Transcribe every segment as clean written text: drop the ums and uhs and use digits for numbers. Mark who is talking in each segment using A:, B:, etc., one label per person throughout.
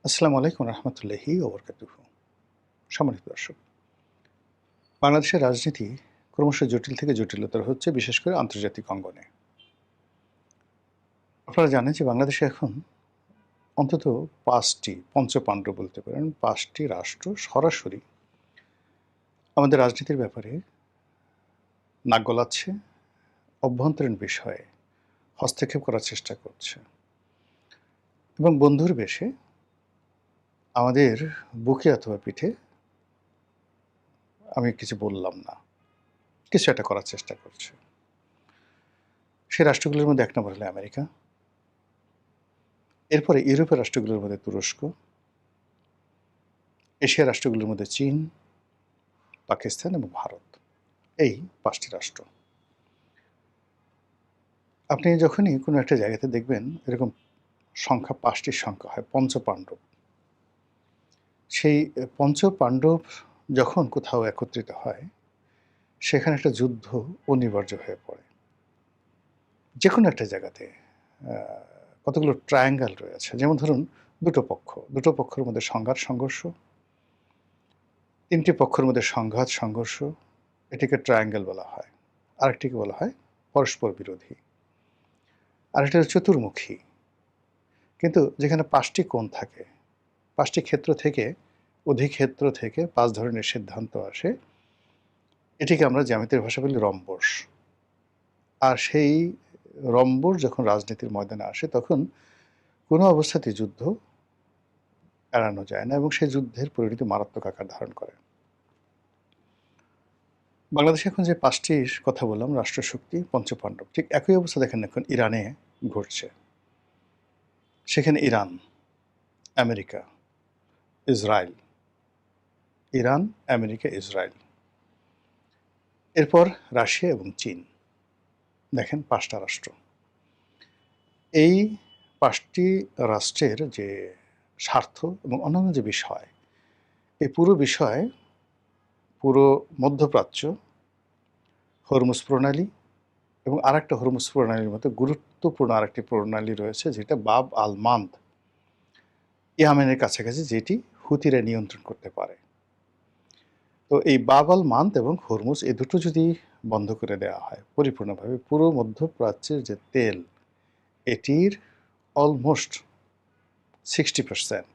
A: আসসালামু আলাইকুম রহমতুল্লাহি ওবরকাতুহু। সম্মানিত দর্শক, বাংলাদেশের রাজনীতি ক্রমশ জটিল থেকে জটিলতর হচ্ছে, বিশেষ করে আন্তর্জাতিক অঙ্গনে। আপনারা জানেন যে বাংলাদেশে এখন অন্তত ৫টি পঞ্চপাণ্ডব বলতে পারেন, ৫টি রাষ্ট্র সরাসরি আমাদের রাজনীতির ব্যাপারে নাক গলাচ্ছে, অভ্যন্তরীণ বিষয়ে হস্তক্ষেপ করার চেষ্টা করছে এবং বন্ধুর বেশে আমাদের বুকে অথবা পিঠে আমি কিছু বললাম না, কিছু একটা করার চেষ্টা করছে। সেই রাষ্ট্রগুলোর মধ্যে ১ নম্বর হলো আমেরিকা। এরপরে ইউরোপের রাষ্ট্রগুলোর মধ্যে তুরস্ক, এশিয়ার রাষ্ট্রগুলোর মধ্যে চীন, পাকিস্তান এবং ভারত। এই ৫টি রাষ্ট্র। আপনি যখনই কোনো একটা জায়গাতে দেখবেন এরকম সংখ্যা ৫টির সংখ্যা হয় পঞ্চপাণ্ডব। সেই পঞ্চপাণ্ডব যখন কোথাও একত্রিত হয়, সেখানে একটা যুদ্ধ অনিবার্য হয়ে পড়ে। যেকোনো একটা জায়গাতে আ কতগুলো ট্রায়াঙ্গল রয়েছে। যেমন ধরুন দুটো পক্ষের মধ্যে সংঘর্ষ, ৩টি পক্ষের মধ্যে সংঘর্ষ, এটিকে ট্রায়াঙ্গল বলা হয়। আরেকটিকে বলা হয় পরস্পর বিরোধী। আরেকটা হচ্ছে চতুর্মুখী। কিন্তু যেখানে ৫টি কোণ থাকে, ৫টি ক্ষেত্র থেকে অধিক্ষেত্র থেকে ৫ ধরনের সিদ্ধান্ত আসে, এটিকে আমরা জ্যামিতির ভাষায় বলি রম্বস। আর সেই রম্বস যখন রাজনীতির ময়দানে আসে, তখন কোনো অবস্থাতেই যুদ্ধ এড়ানো যায় না এবং সেই যুদ্ধের পরিণতি মারাত্মক আকার ধারণ করে। বাংলাদেশে এখন যে ৫টির কথা বললাম রাষ্ট্রশক্তি, পঞ্চপাণ্ডব, ঠিক একই অবস্থা দেখেন এখন ইরানে ঘটছে। সেখানে Iran, America, Israel, Iran, America, Israel. এরপর রাশিয়া এবং চীন। দেখেন ৫টা রাষ্ট্র। এই ৫টি রাষ্ট্রের যে স্বার্থ এবং অন্যান্য যে বিষয়, এই পুরো বিষয় পুরো মধ্যপ্রাচ্য, হরমুজ প্রণালী এবং আরেকটা হরমুজ প্রণালীর মতো গুরুত্বপূর্ণ আরেকটি প্রণালী রয়েছে, যেটা বাব আল মান্দ, ইয়ামেনের কাছাকাছি, যেটি হুতিরা নিয়ন্ত্রণ করতে পারে। তো এই বাব আল মান্দ এবং হরমুজ, এই দুটো যদি বন্ধ করে দেওয়া হয় পরিপূর্ণভাবে, পুরো মধ্যপ্রাচ্যের যে তেল, এটির অলমোস্ট 60%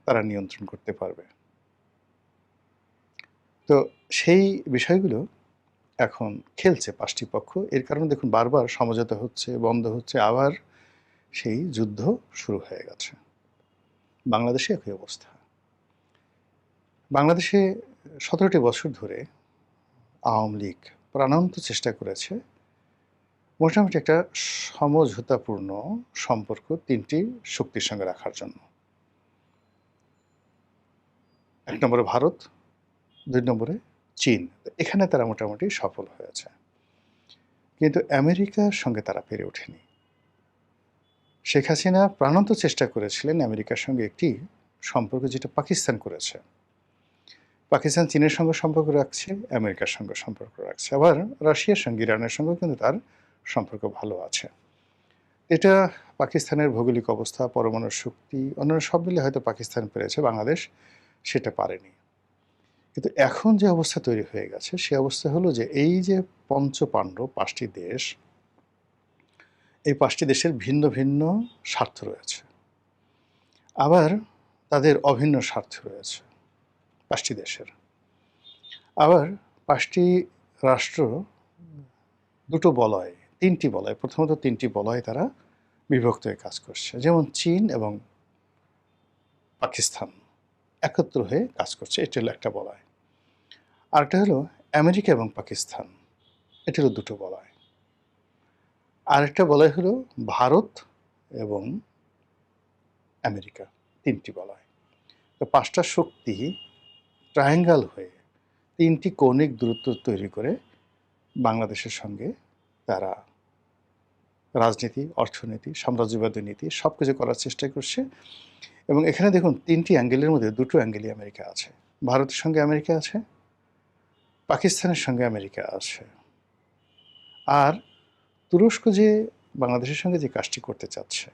A: তারা নিয়ন্ত্রণ করতে পারবে। তো সেই বিষয়গুলো এখন খেলছে ৫টি পক্ষ। এর কারণে দেখুন বারবার সমঝোতা হচ্ছে, বন্ধ হচ্ছে, আবার সেই যুদ্ধ শুরু হয়ে গেছে। বাংলাদেশে একই অবস্থা। বাংলাদেশে ১৭টি বছর ধরে আওয়ামী লীগ প্রাণান্ত চেষ্টা করেছে মোটামুটি একটা সমঝোতাপূর্ণ সম্পর্ক ৩টি শক্তির সঙ্গে রাখার জন্য। ১ নম্বরে ভারত, ২ নম্বরে চীন। এখানে তারা মোটামুটি সফল হয়েছে। কিন্তু আমেরিকার সঙ্গে তারা পেরে ওঠেনি। শেখ হাসিনা প্রাণান্ত চেষ্টা করেছিলেন আমেরিকার সঙ্গে একটি সম্পর্ক, যেটা পাকিস্তান করেছে। পাকিস্তান চীনের সঙ্গে সম্পর্ক রাখছে, আমেরিকার সঙ্গে সম্পর্ক রাখছে। আবার রাশিয়ার সঙ্গে, ইরানের সঙ্গেও কিন্তু তার সম্পর্ক ভালো আছে। এটা পাকিস্তানের ভৌগোলিক অবস্থা, পরমাণু শক্তি, অন্যান্য সব মিলে হয়তো পাকিস্তান পেরেছে, বাংলাদেশ সেটা পারেনি। কিন্তু এখন যে অবস্থা তৈরি হয়ে গেছে, সে অবস্থা হলো যে এই যে পঞ্চপাণ্ডব ৫টি দেশ, এই ৫টি দেশের ভিন্ন ভিন্ন স্বার্থ রয়েছে। আবার তাদের অভিন্ন স্বার্থ রয়েছে ৫টি দেশের। আবার ৫টি রাষ্ট্র ২টো বলয়, ৩টি বলয়, প্রথমত ৩টি বলয়ে তারা বিভক্ত হয়ে কাজ করছে। যেমন চীন এবং পাকিস্তান একত্র হয়ে কাজ করছে, এটি হলো একটা বলয়। আরেকটা হলো আমেরিকা এবং পাকিস্তান, এটি হলো ২টো বলয়। আরেকটা বলয় হলো ভারত এবং আমেরিকা, ৩টি বলয়। তো ৫টা শক্তি ট্রায়াঙ্গল হয়ে ৩টি কৌণিক দূরত্ব তৈরি করে বাংলাদেশের সঙ্গে তারা রাজনীতি, অর্থনীতি, সাম্রাজ্যবাদী নীতি সবকিছু করার চেষ্টা করছে। এবং এখানে দেখুন ৩টি অ্যাঙ্গেলের মধ্যে ২টো অ্যাঙ্গেলই আমেরিকা আছে। ভারতের সঙ্গে আমেরিকা আছে, পাকিস্তানের সঙ্গে আমেরিকা আছে। আর তুরস্ক যে বাংলাদেশের সঙ্গে যে কাজটি করতে চাচ্ছে,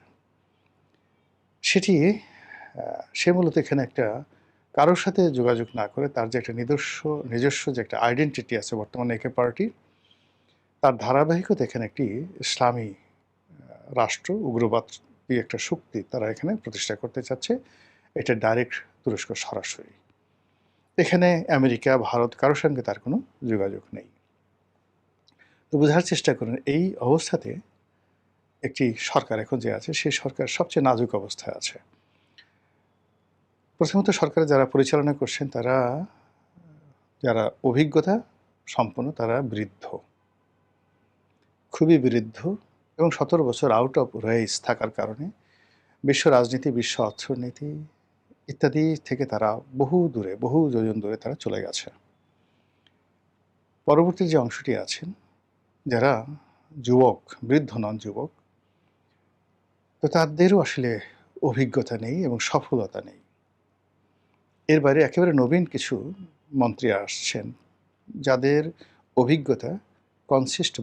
A: সেটি সে মূলত এখানে একটা কারোর সাথে যোগাযোগ না করে তার যে একটা নিজস্ব যে একটা আইডেন্টিটি আছে বর্তমানে একে পার্টির, তার ধারাবাহিকতা এখানে একটি ইসলামী রাষ্ট্র, উগ্রবাদী একটা শক্তি তারা এখানে প্রতিষ্ঠা করতে চাচ্ছে। এটা ডাইরেক্ট তুরস্ক সরাসরি। এখানে আমেরিকা, ভারত কারোর সঙ্গে তার কোনো যোগাযোগ নেই। তো বোঝার চেষ্টা করেন এই অবস্থাতে একটি সরকার এখন যে আছে, সেই সরকার সবচেয়ে নাজুক অবস্থায় আছে। প্রথমত সরকারের যারা পরিচালনা করছেন তারা যারা অভিজ্ঞতা সম্পন্ন তারা বৃদ্ধ, খুবই বৃদ্ধ এবং ১৭ বছর আউট অফ রেস থাকার কারণে বিশ্ব রাজনীতি, বিশ্ব অর্থনীতি ইত্যাদি থেকে তারা বহু দূরে, বহু যোজন দূরে তারা চলে গেছে। পরবর্তী যে অংশটি আছেন যারা যুবক, বৃদ্ধ নন যুবক, তো তাদেরও আসলে অভিজ্ঞতা নেই এবং সফলতা নেই। এর বাইরে একেবারে নবীন কিছু মন্ত্রী আসছেন যাদের অভিজ্ঞতা কনসিস্ট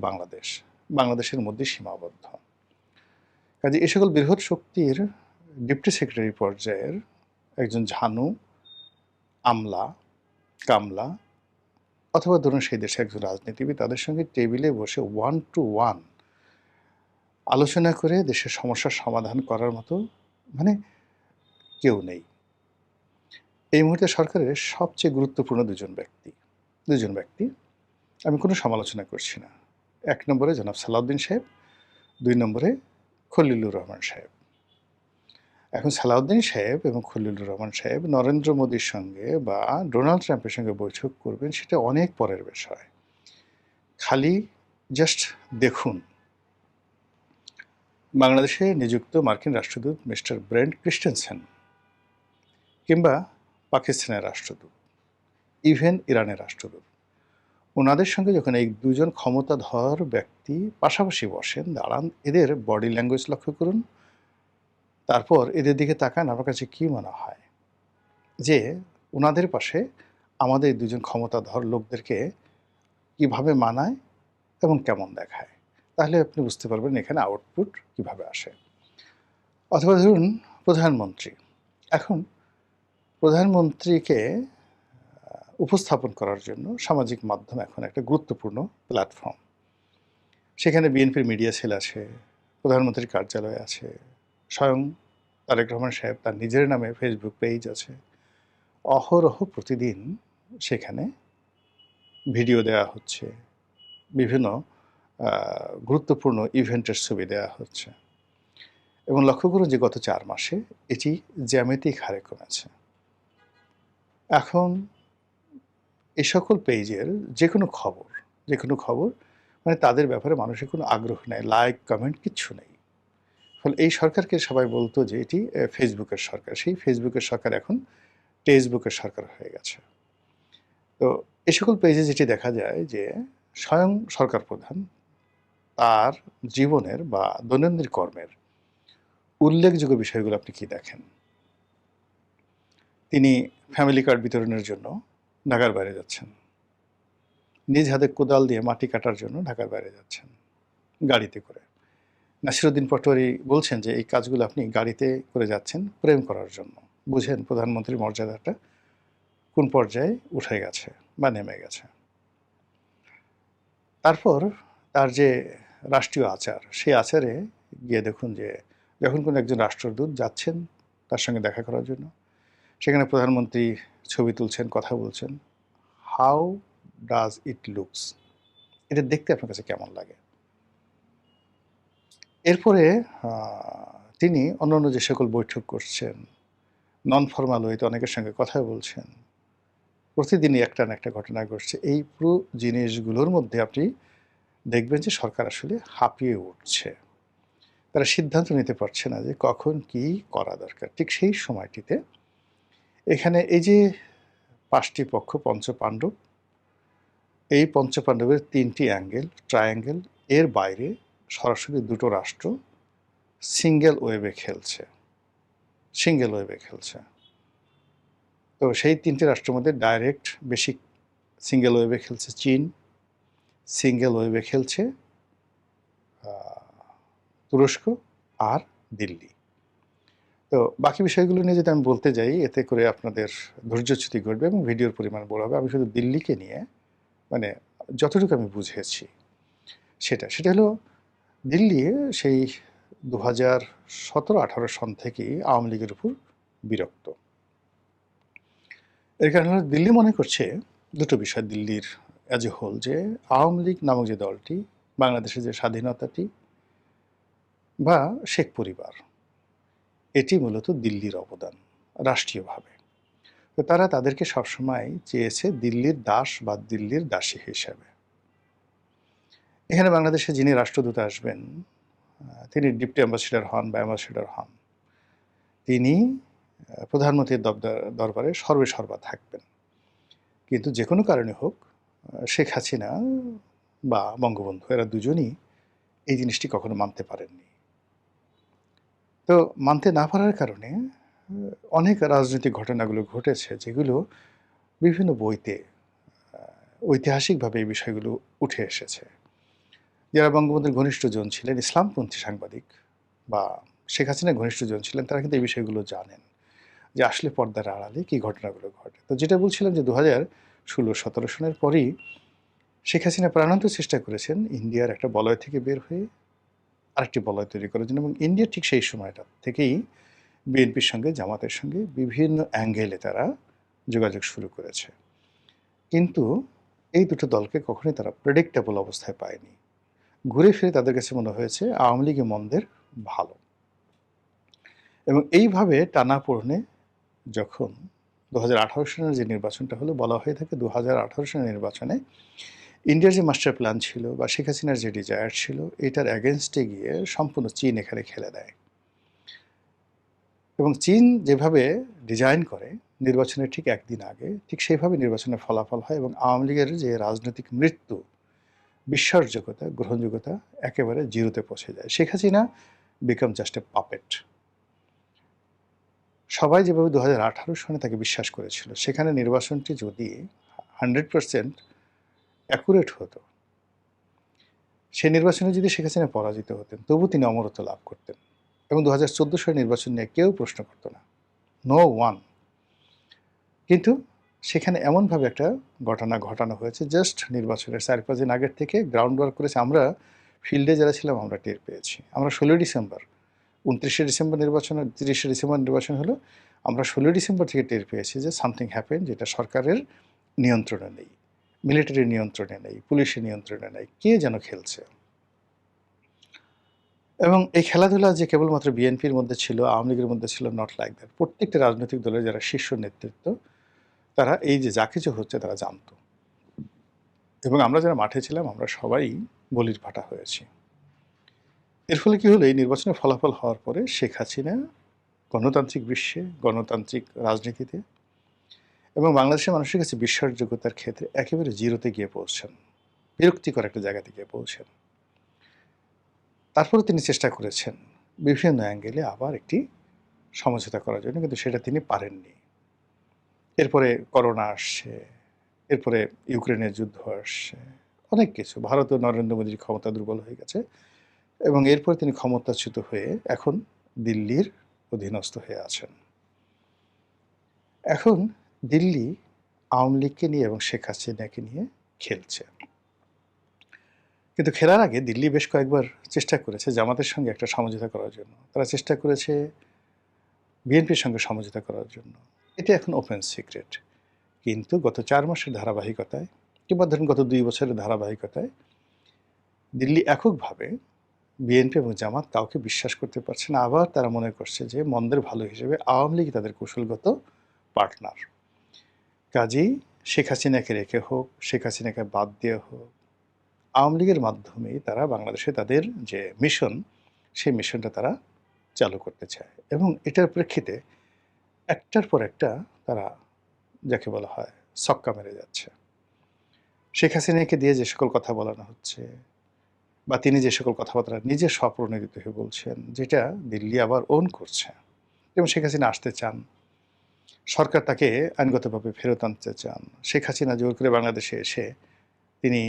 A: বাংলাদেশের মধ্যে সীমাবদ্ধ। কাজে এ সকল বৃহৎ শক্তির ডেপুটি সেক্রেটারি পর্যায়ের একজন ঝানু, আমলা, কামলা অথবা ধরুন সেই দেশে একজন রাজনীতিবিদ তাদের সঙ্গে টেবিলে বসে 1 to 1 আলোচনা করে দেশের সমস্যার সমাধান করার মতো মানে কেউ নেই। এই মুহূর্তে সরকারের সবচেয়ে গুরুত্বপূর্ণ দুজন ব্যক্তি, আমি কোনো সমালোচনা করছি না। ১ নম্বরে জনাব সালাউদ্দিন সাহেব, ২ নম্বরে খলিলুর রহমান সাহেব। এখন সালাউদ্দিন সাহেব এবং খলিলুর রহমান সাহেব নরেন্দ্র মোদীর সঙ্গে বা ডোনাল্ড ট্রাম্পের সঙ্গে বৈঠক করবেন সেটা অনেক পরের বিষয়। খালি জাস্ট দেখুন বাংলাদেশে নিযুক্ত মার্কিন রাষ্ট্রদূত মিস্টার ব্রেন্ট ক্রিস্টেনসেন কিংবা পাকিস্তানের রাষ্ট্রদূত, ইভেন ইরানের রাষ্ট্রদূত, ওনাদের সঙ্গে যখন এই দুজন ক্ষমতাধর ব্যক্তি পাশাপাশি বসেন, দাঁড়ান, এদের বডি ল্যাঙ্গুয়েজ লক্ষ্য করুন, তারপর এদের দিকে তাকান, আমার কাছে কী মনে হয় যে ওনাদের পাশে আমাদের দুজন ক্ষমতাধর লোকদেরকে কিভাবে মানায় এবং কেমন দেখায়, তাহলে আপনি বুঝতে পারবেন এখানে আউটপুট কিভাবে আসে। অথবা ধরুন প্রধানমন্ত্রী, এখন প্রধানমন্ত্রীকে উপস্থাপন করার জন্য সামাজিক মাধ্যম এখন একটা গুরুত্বপূর্ণ প্ল্যাটফর্ম। সেখানে বিএনপির মিডিয়া সেল আছে, প্রধানমন্ত্রীর কার্যালয় আছে, স্বয়ং তারেক রহমান সাহেব তার নিজের নামে ফেসবুক পেজ আছে। অহরহ প্রতিদিন সেখানে ভিডিও দেওয়া হচ্ছে, বিভিন্ন গুরুত্বপূর্ণ ইভেন্টের ছবি দেওয়া হচ্ছে এবং লক্ষ্য করুন যে গত ৪ মাসে এটি জ্যামিতিক হারে কমেছে। এখন এ সকল পেজের যে কোনো খবর মানে তাদের ব্যাপারে মানুষের কোনো আগ্রহ নেই, লাইক, কমেন্ট কিচ্ছু নেই। ফলে এই সরকারকে সবাই বলতো যে এটি ফেসবুকের সরকার, সেই ফেসবুকের সরকার এখন টেক্সটবুকের সরকার হয়ে গেছে। তো এ সকল পেজে যেটি দেখা যায় যে স্বয়ং সরকার প্রধান তার জীবনের বা দৈনন্দিন কর্মের উল্লেখযোগ্য বিষয়গুলো আপনি কি দেখেন? তিনি ফ্যামিলি কার্ড বিতরণের জন্য ঢাকার বাইরে যাচ্ছেন, নিজ হাতে কোদাল দিয়ে মাটি কাটার জন্য ঢাকার বাইরে যাচ্ছেন গাড়িতে করে। নাসিরুদ্দিন পাটোয়ারি বলছেন যে এই কাজগুলো আপনি গাড়িতে করে যাচ্ছেন প্রেম করার জন্য। বুঝেন প্রধানমন্ত্রীর মর্যাদাটা কোন পর্যায়ে উঠে গেছে বা নেমে গেছে। তারপর তার যে রাষ্ট্রীয় আচার, সেই আচারে গিয়ে দেখুন যে যখন কোনো একজন রাষ্ট্রদূত যাচ্ছেন তার সঙ্গে দেখা করার জন্য, সেখানে প্রধানমন্ত্রী ছবি তুলছেন, কথা বলছেন। How does it looks? এটা দেখতে আপনার কাছে কেমন লাগে? এরপরে তিনি অন্যান্য যে সকল বৈঠক করছেন, নন ফরমাল ওয়েতে অনেকের সঙ্গে কথা বলছেন, প্রতিদিনই একটা না একটা ঘটনা ঘটছে। এই পুরো জিনিসগুলোর মধ্যে আপনি দেখবেন যে সরকার আসলে হাঁপিয়ে উঠছে। তারা সিদ্ধান্ত নিতে পারছে না যে কখন কি করা দরকার। ঠিক সেই সময়টিতে এখানে এই যে ৫টি পক্ষ পঞ্চপাণ্ডব, এই পঞ্চপাণ্ডবের ৩টি ট্রায়াঙ্গেল, এর বাইরে সরাসরি দুটো রাষ্ট্র সিঙ্গেল ওয়েভে খেলছে। তো সেই ৩টি রাষ্ট্রের মধ্যে ডাইরেক্ট বেশি সিঙ্গেল ওয়েভে খেলছে চীন, সিঙ্গেল ওয়েভে খেলছে তুরস্ক আর দিল্লি। তো বাকি বিষয়গুলো নিয়ে যদি আমি বলতে যাই, এতে করে আপনাদের ধৈর্যচ্যুতি ঘটবে এবং ভিডিওর পরিমাণ বড় হবে। আমি শুধু দিল্লিকে নিয়ে মানে যতটুকু আমি বুঝেছি সেটা হলো দিল্লি সেই ২০১৭-১৮ সন থেকেই আওয়ামী লীগের উপর বিরক্ত। এর কারণ হলো দিল্লি মনে করছে দুটো বিষয় দিল্লির অ্যাজ এ হোল, যে আওয়ামী লীগ নামক যে দলটি বাংলাদেশের যে স্বাধীনতাটি বা শেখ পরিবার, এটি মূলত দিল্লির অবদান রাষ্ট্রীয়ভাবে। তো তারা তাদেরকে সবসময় চেয়েছে দিল্লির দাস বা দিল্লির দাসী হিসাবে। এখানে বাংলাদেশে যিনি রাষ্ট্রদূত আসবেন, তিনি ডিপ্টি অ্যাম্বাসেডর হন বা অ্যাম্বাসেডর হন, তিনি প্রধানমন্ত্রীর দরবারে সর্বেসর্বা থাকবেন। কিন্তু যে কোনো কারণে হোক শেখ হাসিনা বা বঙ্গবন্ধু এরা দুজনই এই জিনিসটি কখনো মানতে পারেননি। তো মানতে না পারার কারণে অনেক রাজনৈতিক ঘটনাগুলো ঘটেছে, যেগুলো বিভিন্ন বইতে ঐতিহাসিকভাবে এই বিষয়গুলো উঠে এসেছে। যারা বঙ্গবন্ধুর ঘনিষ্ঠজন ছিলেন, ইসলামপন্থী সাংবাদিক বা শেখ হাসিনার ঘনিষ্ঠজন ছিলেন, তারা কিন্তু এই বিষয়গুলো জানেন যে আসলে পর্দার আড়ালে কী ঘটনাগুলো ঘটে। তো যেটা বলছিলাম যে 2016-17 সনের পরই শেখ হাসিনা প্রাণান্ত চেষ্টা করেছেন ইন্ডিয়ার একটা বলয় থেকে বের হয়ে আরেকটি বলয় তৈরি করার জন্য, এবং ইন্ডিয়া ঠিক সেই সময়টা থেকেই বিএনপির সঙ্গে জামাতের সঙ্গে বিভিন্ন অ্যাঙ্গেলে তারা যোগাযোগ শুরু করেছে। কিন্তু এই দুটো দলকে কখনোই তারা প্রেডিক্টেবল অবস্থায় পায়নি। ঘুরে ফিরে তাদের কাছে মনে হয়েছে আওয়ামী লীগই মন্দের ভালো। এবং এইভাবে টানাপোড়েনে যখন 2018 সনের যে নির্বাচনটা হলো, বলা হয়ে থাকে 2018 সনের নির্বাচনে ইন্ডিয়ার যে মাস্টার প্ল্যান ছিল বা শেখ হাসিনার যে ডিজায়ার ছিল, এটার অ্যাগেনস্টে গিয়ে সম্পূর্ণ চীন এখানে খেলে দেয়। এবং চীন যেভাবে ডিজাইন করে নির্বাচনের ঠিক একদিন আগে, ঠিক সেইভাবে নির্বাচনের ফলাফল হয় এবং আওয়ামী লীগের যে রাজনৈতিক মৃত্যু, বিশ্বাসযোগ্যতা, গ্রহণযোগ্যতা একেবারে জিরোতে পৌঁছে যায়। Sheikh Hasina become just a puppet. সবাই যেভাবে 2018 সনে তাকে বিশ্বাস করেছিল, সেখানে নির্বাচনটি যদি 100% অ্যাকুরেট হতো, সেই নির্বাচনে যদি শেখ হাসিনা পরাজিত হতেন, তবু তিনি অমরত্ব লাভ করতেন এবং 2014 সালের নির্বাচন নিয়ে কেউ প্রশ্ন করত না, নো ওয়ান। কিন্তু সেখানে এমনভাবে একটা ঘটনা ঘটানো হয়েছে, জাস্ট নির্বাচনের 4-5 দিন আগের থেকে গ্রাউন্ড ওয়ার্ক করেছে। আমরা ফিল্ডে যারা ছিলাম আমরা টের পেয়েছি। আমরা 16 ডিসেম্বর, 29শে ডিসেম্বর নির্বাচন, 30শে ডিসেম্বর নির্বাচন হলো, আমরা 16 ডিসেম্বর থেকে টের পেয়েছি যে সামথিং হ্যাপেন, যেটা সরকারের নিয়ন্ত্রণে নেই, মিলিটারির নিয়ন্ত্রণে নেই, পুলিশের নিয়ন্ত্রণে নেই, কে যেন খেলছে। এবং এই খেলাধুলা যে কেবলমাত্র বিএনপির মধ্যে ছিল, আওয়ামী লীগের মধ্যে ছিল, নট লাইক দ্যাট। প্রত্যেকটা রাজনৈতিক দলের যারা শীর্ষ নেতৃত্ব, তারা এই যে যা কিছু হচ্ছে তারা জানত। এবং আমরা যারা মাঠে ছিলাম আমরা সবাই বলির পাঠা হয়েছি। এর ফলে কী হলো, এই নির্বাচনের ফলাফল হওয়ার পরে শেখ হাসিনা গণতান্ত্রিক বিশ্বে, গণতান্ত্রিক রাজনীতিতে এবং বাংলাদেশের মানুষের কাছে বিশ্বাসযোগ্যতার ক্ষেত্রে একেবারে জিরোতে গিয়ে পৌঁছেন, বিরক্তিকর একটা জায়গাতে গিয়ে পৌঁছেন। তারপরে তিনি চেষ্টা করেছেন বিভিন্ন অ্যাঙ্গেলে আবার একটি সমঝোতা করার জন্য, কিন্তু সেটা তিনি পারেননি। এরপরে করোনা আসছে, এরপরে ইউক্রেনের যুদ্ধ আসছে, অনেক কিছু। ভারতীয় নরেন্দ্র মোদীর ক্ষমতা দুর্বল হয়ে গেছে এবং এরপর তিনি ক্ষমতাচ্যুত হয়ে এখন দিল্লির অধীনস্থ হয়ে আছেন। এখন দিল্লি আওয়ামী লীগকে নিয়ে এবং শেখ হাসিনাকে নিয়ে খেলছে। কিন্তু খেলার আগে দিল্লি বেশ কয়েকবার চেষ্টা করেছে জামাতের সঙ্গে একটা সমঝোতা করার জন্য। তারা চেষ্টা করেছে বিএনপির সঙ্গে সমঝোতা করার জন্য। এটা এখন ওপেন সিক্রেট। কিন্তু গত 4 মাসের ধারাবাহিকতায় কিংবা ধরুন গত 2 বছরের ধারাবাহিকতায় দিল্লি এককভাবে বিএনপি এবং জামাত কাউকে বিশ্বাস করতে পারছে না। আবার তারা মনে করছে যে মন্দের ভালো হিসেবে আওয়ামী লীগ তাদের কৌশলগত পার্টনার। কাজেই শেখ হাসিনাকে রেখে হোক, শেখ হাসিনাকে বাদ দিয়ে হোক, আওয়ামী লীগের মাধ্যমেই তারা বাংলাদেশে তাদের যে মিশন, সেই মিশনটা তারা চালু করতে চায় এবং এটার প্রেক্ষিতে একটার পর একটা তারা যাকে বলা হয় ছক্কা মেরে যাচ্ছে। শেখ হাসিনাকে দিয়ে যে সকল কথা বলানো হচ্ছে বা তিনি যে সকল কথাবার্তা নিজে স্বপ্রণোদিত হয়ে বলছেন, যেটা দিল্লি আবার ওন করছে এবং শেখ হাসিনা আসতে চান, সরকার তাকে আইনগতভাবে ফেরত আনতে চান। শেখ হাসিনা জোর করে বাংলাদেশে এসে তিনি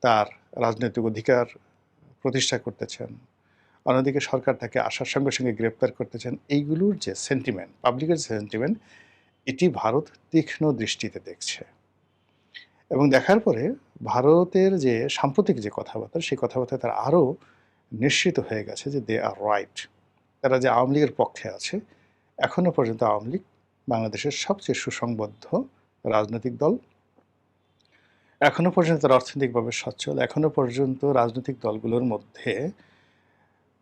A: তার রাজনৈতিক অধিকার প্রতিষ্ঠা করতে চান। অন্যদিকে সরকার তাকে আসার সঙ্গে সঙ্গে গ্রেপ্তার করতে চান। এইগুলোর যে সেন্টিমেন্ট, পাবলিকের সেন্টিমেন্ট, এটি ভারত তীক্ষ্ণ দৃষ্টিতে দেখছে এবং দেখার পরে ভারতের যে সাম্প্রতিক যে কথাবার্তা, সেই কথাবার্তায় তারা আরও নিশ্চিত হয়ে গেছে যে দে আর রাইট। তারা যে আওয়ামী লীগের পক্ষে আছে, এখনও পর্যন্ত আওয়ামী লীগ বাংলাদেশের সবচেয়ে সুসংবদ্ধ রাজনৈতিক দল। এখনও পর্যন্ত তারা অর্থনৈতিকভাবে সচ্ছল। এখনও পর্যন্ত রাজনৈতিক দলগুলোর মধ্যে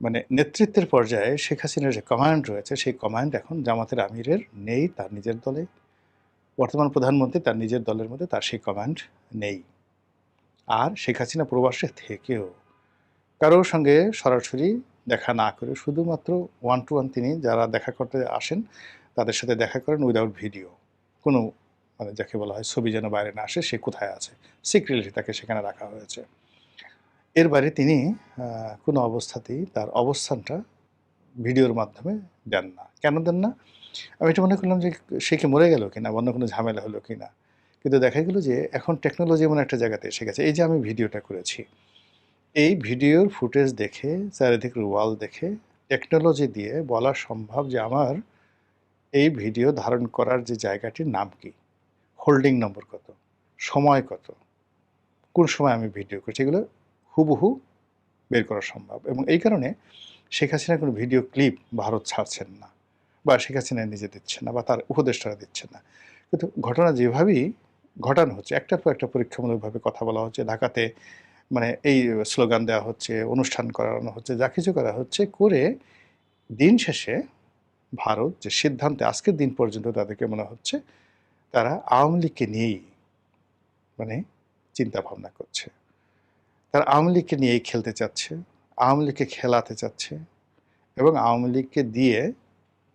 A: মানে নেতৃত্বের পর্যায়ে শেখ হাসিনার যে কমান্ড রয়েছে, সেই কমান্ড এখন জামাতের আমিরের নেই তার নিজের দলে। বর্তমান প্রধানমন্ত্রী তার নিজের দলের মধ্যে তার সেই কমান্ড নেই। আর শেখ হাসিনা প্রবাসে থেকেও কারোর সঙ্গে সরাসরি দেখা না করে শুধুমাত্র ওয়ান টু ওয়ান তিনি যারা দেখা করতে আসেন তাদের সাথে দেখা করেন উইদাউট ভিডিও। কোনো মানে যাকে বলা হয় ছবি যেন বাইরে না আসে, সে কোথায় আছে, সিক্রেটলি তাকে সেখানে রাখা হয়েছে। এর বাইরে তিনি কোনো অবস্থাতেই তার অবস্থানটা ভিডিওর মাধ্যমে দেন না। কেন দেন না? আমি এটা মনে করলাম যে সে কি মরে গেল কিনা, অন্য কোনো ঝামেলা হলো কিনা। কিন্তু দেখা গেল যে এখন টেকনোলজি এমন একটা জায়গাতে এসে গেছে। এই যে আমি ভিডিওটা করেছি, এই ভিডিওর ফুটেজ দেখে, চারিদিকের ওয়াল দেখে টেকনোলজি দিয়ে বলা সম্ভব যে আমার এই ভিডিও ধারণ করার যে জায়গাটির নাম কি, হোল্ডিং নম্বর কত, সময় কত, কোন সময় আমি ভিডিও করছি, এগুলো হুবহু বের করা সম্ভব। এবং এই কারণে শেখ হাসিনার কোনো ভিডিও ক্লিপ ভারত ছাড়ছেন না, বা শেখ হাসিনা নিজে দিচ্ছেন না, বা তার উপদেষ্টারা দিচ্ছেন না। কিন্তু ঘটনা যেভাবেই ঘটানো হচ্ছে, একটার পর একটা পরীক্ষামূলকভাবে কথা বলা হচ্ছে, ঢাকাতে মানে এই স্লোগান দেওয়া হচ্ছে, অনুষ্ঠান করানো হচ্ছে, যা কিছু করা হচ্ছে করে দিন শেষে ভারত যে সিদ্ধান্তে আজকের দিন পর্যন্ত তাদেরকে মনে হচ্ছে তারা আওয়ামী লীগকে নিয়েই মানে চিন্তা ভাবনা করছে। তারা আওয়ামী লীগকে নিয়েই খেলতে চাচ্ছে, আওয়ামী লীগকে খেলাতে চাচ্ছে এবং আওয়ামী লীগকে দিয়ে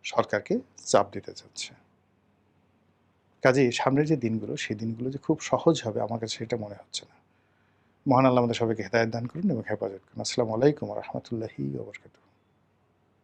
A: সরকারকে চাপ দিতে চাচ্ছে। কাজেই সামনের যে দিনগুলো, সেই দিনগুলো যে খুব সহজ হবে আমার কাছে সেটা মনে হচ্ছে না। মহান আল্লাহ আমাদের সবাইকে হেদায়েত দান করুন এবং হেফাজত করুন। আসসালামু আলাইকুম ওয়া রাহমাতুল্লাহি ওয়া বারাকাতুহু।